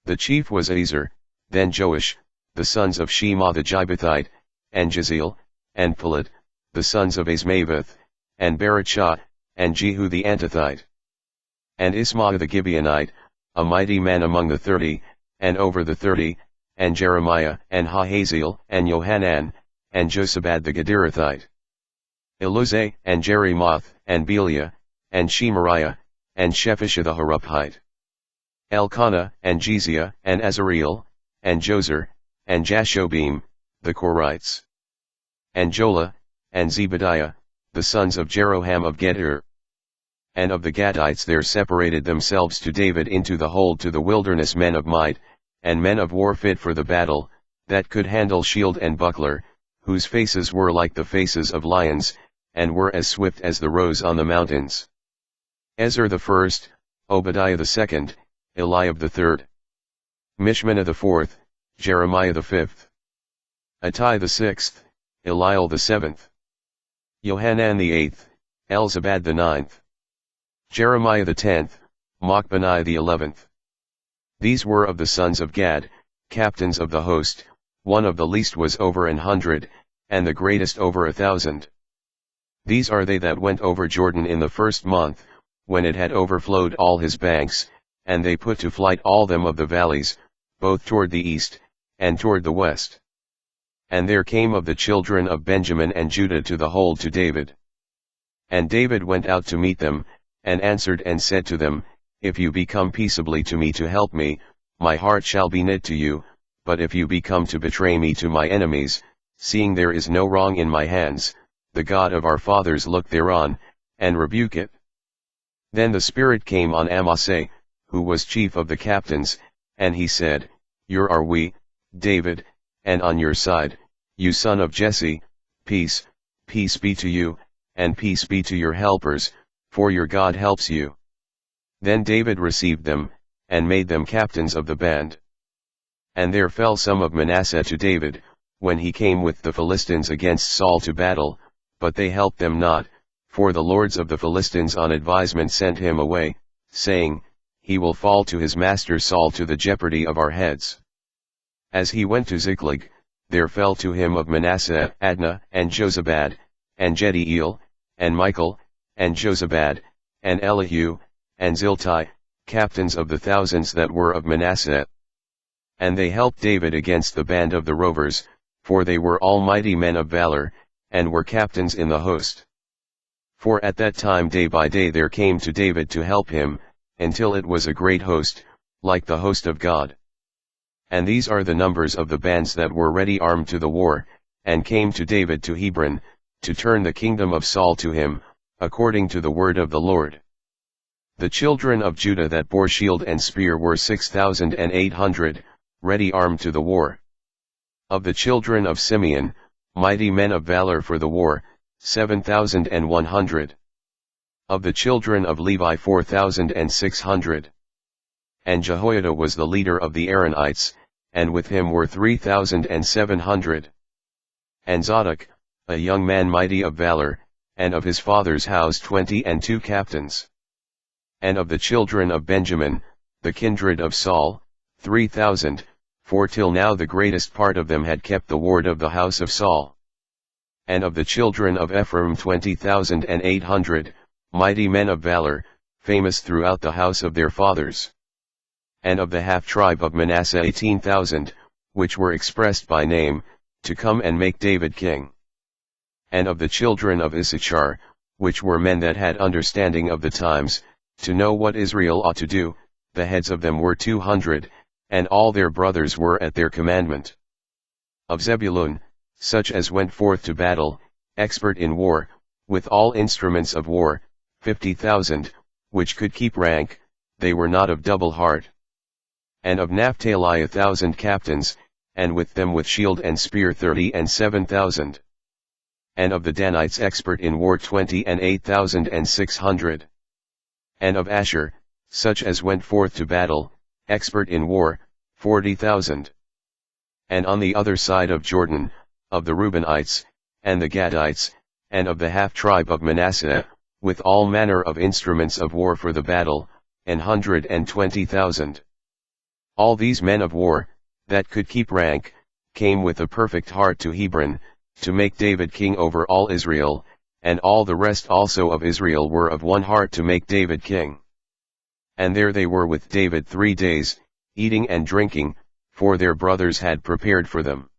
The chief was Ezer, then Joash, the sons of Shema the Gibbethite, and Jeziel, and Pelet, the sons of Asmaveth, and Berachah, and Jehu the Antothite. And Ismaiah the Gibeonite, a mighty man among the 30, and over the 30, and Jeremiah, and Hahaziel, and Johanan, and Josabad the Gederathite. Eluzai, and Jerimoth, and Beliah, and Shemariah, and Shephisha the Haruphite. Elkanah, and Jeziah, and Azareel, and Jozer, and Jashobim, the Korites. And Jola, and Zebadiah, the sons of Jeroham of Geter. And of the Gadites there separated themselves to David into the hold to the wilderness men of might, and men of war fit for the battle, that could handle shield and buckler, whose faces were like the faces of lions, and were as swift as the roes on the mountains. Ezer the first, Obadiah the second, Eliab the third. Mishmannah the fourth, Jeremiah the fifth. Attai the sixth, Eliel the seventh. Johanan the eighth, Elzabad the ninth. Jeremiah the 10th, Machbaniah the 11th. These were of the sons of Gad, captains of the host. One of the least was over 100, and the greatest over 1,000. These are they that went over Jordan in the first month, when it had overflowed all his banks, and they put to flight all them of the valleys, both toward the east, and toward the west. And there came of the children of Benjamin and Judah to the hold to David. And David went out to meet them, and answered and said to them, If you be come peaceably to me to help me, my heart shall be knit to you, but if you be come to betray me to my enemies, seeing there is no wrong in my hands, the God of our fathers look thereon, and rebuke it. Then the Spirit came on Amasai, who was chief of the captains, and he said, Your are we, David, and on your side, you son of Jesse, peace, peace be to you, and peace be to your helpers, for your God helps you. Then David received them, and made them captains of the band. And there fell some of Manasseh to David, when he came with the Philistines against Saul to battle, but they helped them not, for the lords of the Philistines on advisement sent him away, saying, He will fall to his master Saul to the jeopardy of our heads. As he went to Ziklag, there fell to him of Manasseh Adnah, and Jozabad, and Jediel, and Michael, and Jozabad, and Elihu, and Ziltai, captains of the thousands that were of Manasseh. And they helped David against the band of the rovers, for they were all mighty men of valor, and were captains in the host. For at that time day by day there came to David to help him, until it was a great host, like the host of God. And these are the numbers of the bands that were ready armed to the war, and came to David to Hebron, to turn the kingdom of Saul to him, according to the word of the Lord. The children of Judah that bore shield and spear were 6,800, ready armed to the war. Of the children of Simeon, mighty men of valor for the war, 7,100. Of the children of Levi 4,600. And Jehoiada was the leader of the Aaronites, and with him were 3,700. And Zadok, a young man mighty of valor, and of his father's house 22 captains. And of the children of Benjamin, the kindred of Saul, 3,000, for till now the greatest part of them had kept the ward of the house of Saul. And of the children of Ephraim 20,800, mighty men of valor, famous throughout the house of their fathers. And of the half-tribe of Manasseh 18,000, which were expressed by name, to come and make David king. And of the children of Issachar, which were men that had understanding of the times, to know what Israel ought to do, the heads of them were 200, and all their brothers were at their commandment. Of Zebulun, such as went forth to battle, expert in war, with all instruments of war, 50,000, which could keep rank, they were not of double heart. And of Naphtali 1,000 captains, and with them with shield and spear 37,000. And of the Danites expert in war 28,600. And of Asher, such as went forth to battle, expert in war, 40,000. And on the other side of Jordan, of the Reubenites, and the Gadites, and of the half-tribe of Manasseh, with all manner of instruments of war for the battle, 120,000. All these men of war, that could keep rank, came with a perfect heart to Hebron, to make David king over all Israel, and all the rest also of Israel were of one heart to make David king. And there they were with David 3 days, eating and drinking, for their brothers had prepared for them.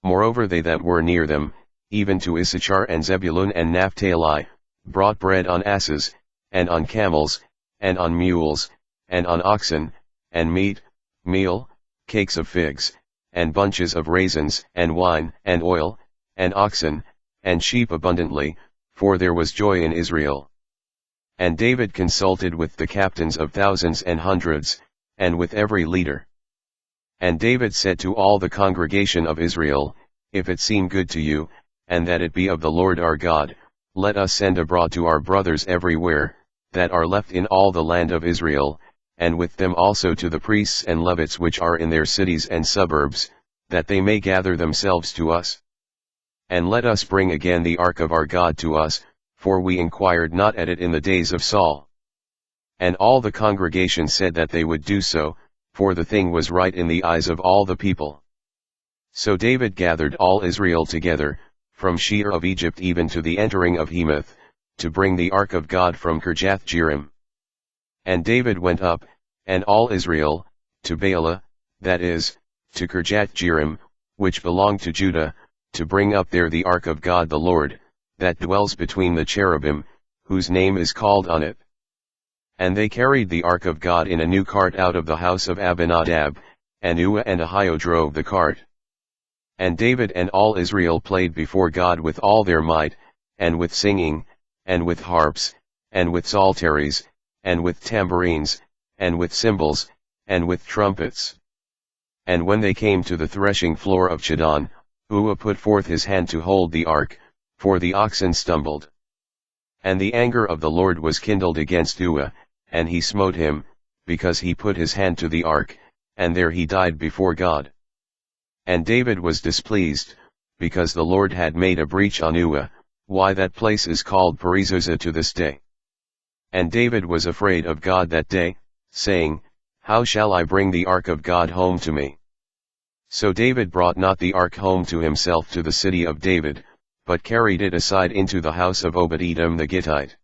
Moreover they that were near them, even to Issachar and Zebulun and Naphtali, brought bread on asses, and on camels, and on mules, and on oxen, and meat, meal, cakes of figs, and bunches of raisins, and wine, and oil, and oxen, and sheep abundantly, for there was joy in Israel. And David consulted with the captains of thousands and hundreds, and with every leader. And David said to all the congregation of Israel, If it seem good to you, and that it be of the Lord our God, let us send abroad to our brothers everywhere, that are left in all the land of Israel, and with them also to the priests and Levites which are in their cities and suburbs, that they may gather themselves to us. And let us bring again the ark of our God to us, for we inquired not at it in the days of Saul. And all the congregation said that they would do so, for the thing was right in the eyes of all the people. So David gathered all Israel together, from Shear of Egypt even to the entering of Hemath, to bring the ark of God from Kirjath-jearim. And David went up, and all Israel, to Baalah, that is, to Kirjath-jearim, which belonged to Judah, to bring up there the ark of God the Lord, that dwells between the cherubim, whose name is called on it. And they carried the ark of God in a new cart out of the house of Abinadab, and Uzzah and Ahio drove the cart. And David and all Israel played before God with all their might, and with singing, and with harps, and with psalteries, and with tambourines, and with cymbals, and with trumpets. And when they came to the threshing floor of Chidon, Uzzah put forth his hand to hold the ark, for the oxen stumbled. And the anger of the Lord was kindled against Uzzah, and he smote him, because he put his hand to the ark, and there he died before God. And David was displeased, because the Lord had made a breach on Uzzah, why that place is called Perizzozzah to this day. And David was afraid of God that day, saying, How shall I bring the ark of God home to me? So David brought not the ark home to himself to the city of David, but carried it aside into the house of Obed-Edom the Gittite.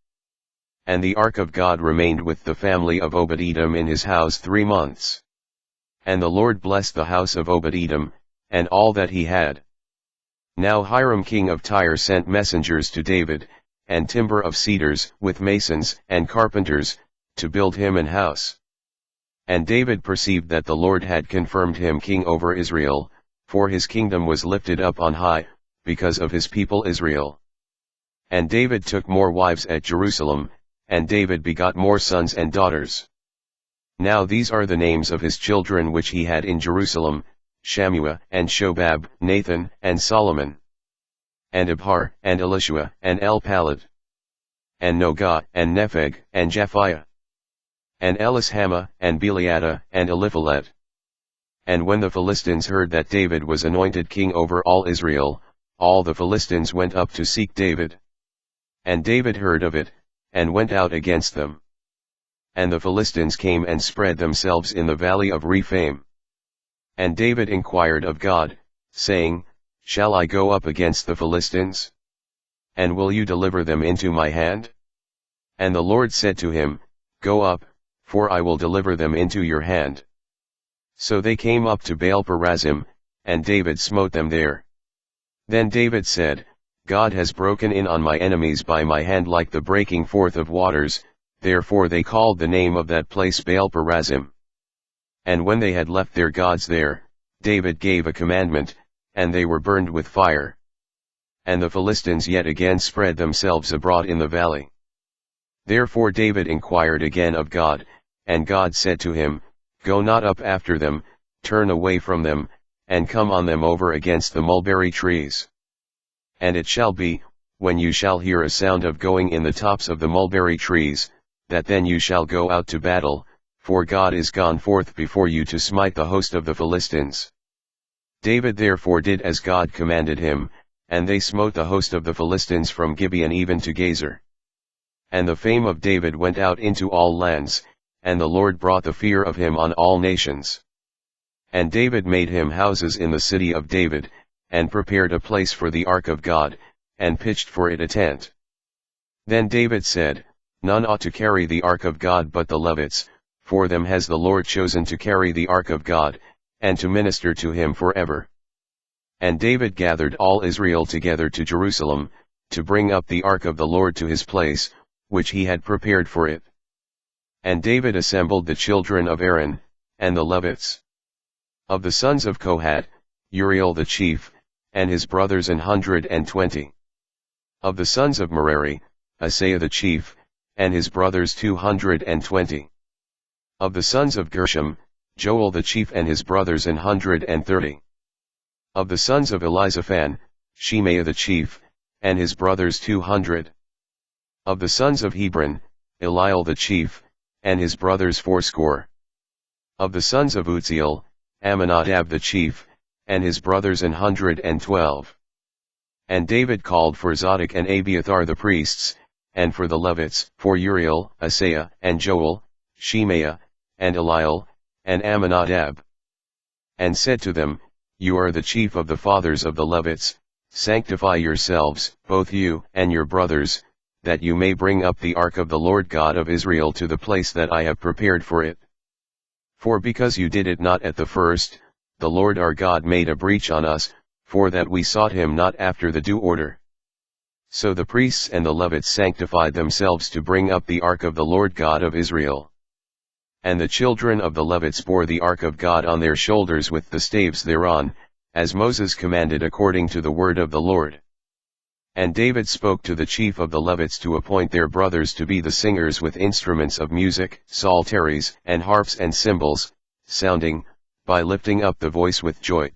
And the ark of God remained with the family of Obed-Edom in his house 3 months. And the Lord blessed the house of Obed-Edom, and all that he had. Now Hiram king of Tyre sent messengers to David, and timber of cedars, with masons and carpenters, to build him an house. And David perceived that the Lord had confirmed him king over Israel, for his kingdom was lifted up on high, because of his people Israel. And David took more wives at Jerusalem, and David begot more sons and daughters. Now these are the names of his children which he had in Jerusalem, Shammua, and Shobab, Nathan, and Solomon. And Ibhar, and Elishua, and Elpalet. And Nogah, and Nepheg, and Japhiah. And Elishama, and Beliada, and Eliphalet. And when the Philistines heard that David was anointed king over all Israel, all the Philistines went up to seek David. And David heard of it, and went out against them. And the Philistines came and spread themselves in the valley of Rephaim. And David inquired of God, saying, Shall I go up against the Philistines? And will you deliver them into my hand? And the Lord said to him, Go up, for I will deliver them into your hand. So they came up to Baal-perazim, and David smote them there. Then David said, God has broken in on my enemies by my hand like the breaking forth of waters, therefore they called the name of that place Baal-perazim. And when they had left their gods there, David gave a commandment, and they were burned with fire. And the Philistines yet again spread themselves abroad in the valley. Therefore David inquired again of God, and God said to him, Go not up after them, turn away from them, and come on them over against the mulberry trees. And it shall be, when you shall hear a sound of going in the tops of the mulberry trees, that then you shall go out to battle, for God is gone forth before you to smite the host of the Philistines. David therefore did as God commanded him, and they smote the host of the Philistines from Gibeon even to Gezer. And the fame of David went out into all lands, and the Lord brought the fear of him on all nations. And David made him houses in the city of David, and prepared a place for the ark of God, and pitched for it a tent. Then David said, None ought to carry the ark of God but the Levites, for them has the Lord chosen to carry the ark of God, and to minister to him forever. And David gathered all Israel together to Jerusalem, to bring up the ark of the Lord to his place, which he had prepared for it. And David assembled the children of Aaron, and the Levites. Of the sons of Kohath, Uriel the chief, and his brothers 120. Of the sons of Merari, Asaiah the chief, and his brothers 220. Of the sons of Gershom, Joel the chief and his brothers 130. Of the sons of Elizaphan, Shemaiah the chief, and his brothers 200. Of the sons of Hebron, Eliel the chief, and his brothers 80. Of the sons of Uzziel, Amminadab the chief, and his brothers 112. And David called for Zadok and Abiathar the priests, and for the Levites, for Uriel, Asaiah, and Joel, Shemaiah, and Eliel, and Amminadab. And said to them, You are the chief of the fathers of the Levites, sanctify yourselves, both you and your brothers, that you may bring up the ark of the Lord God of Israel to the place that I have prepared for it. For because you did it not at the first, the Lord our God made a breach on us, for that we sought him not after the due order. So the priests and the Levites sanctified themselves to bring up the ark of the Lord God of Israel. And the children of the Levites bore the ark of God on their shoulders with the staves thereon, as Moses commanded according to the word of the Lord. And David spoke to the chief of the Levites to appoint their brothers to be the singers with instruments of music, psalteries, and harps and cymbals, sounding, by lifting up the voice with joy.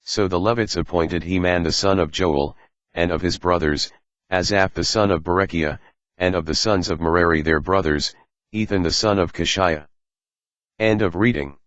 So the Levites appointed Heman the son of Joel, and of his brothers, Asaph the son of Berechiah, and of the sons of Merari their brothers, Ethan the son of Kishiah. End of reading.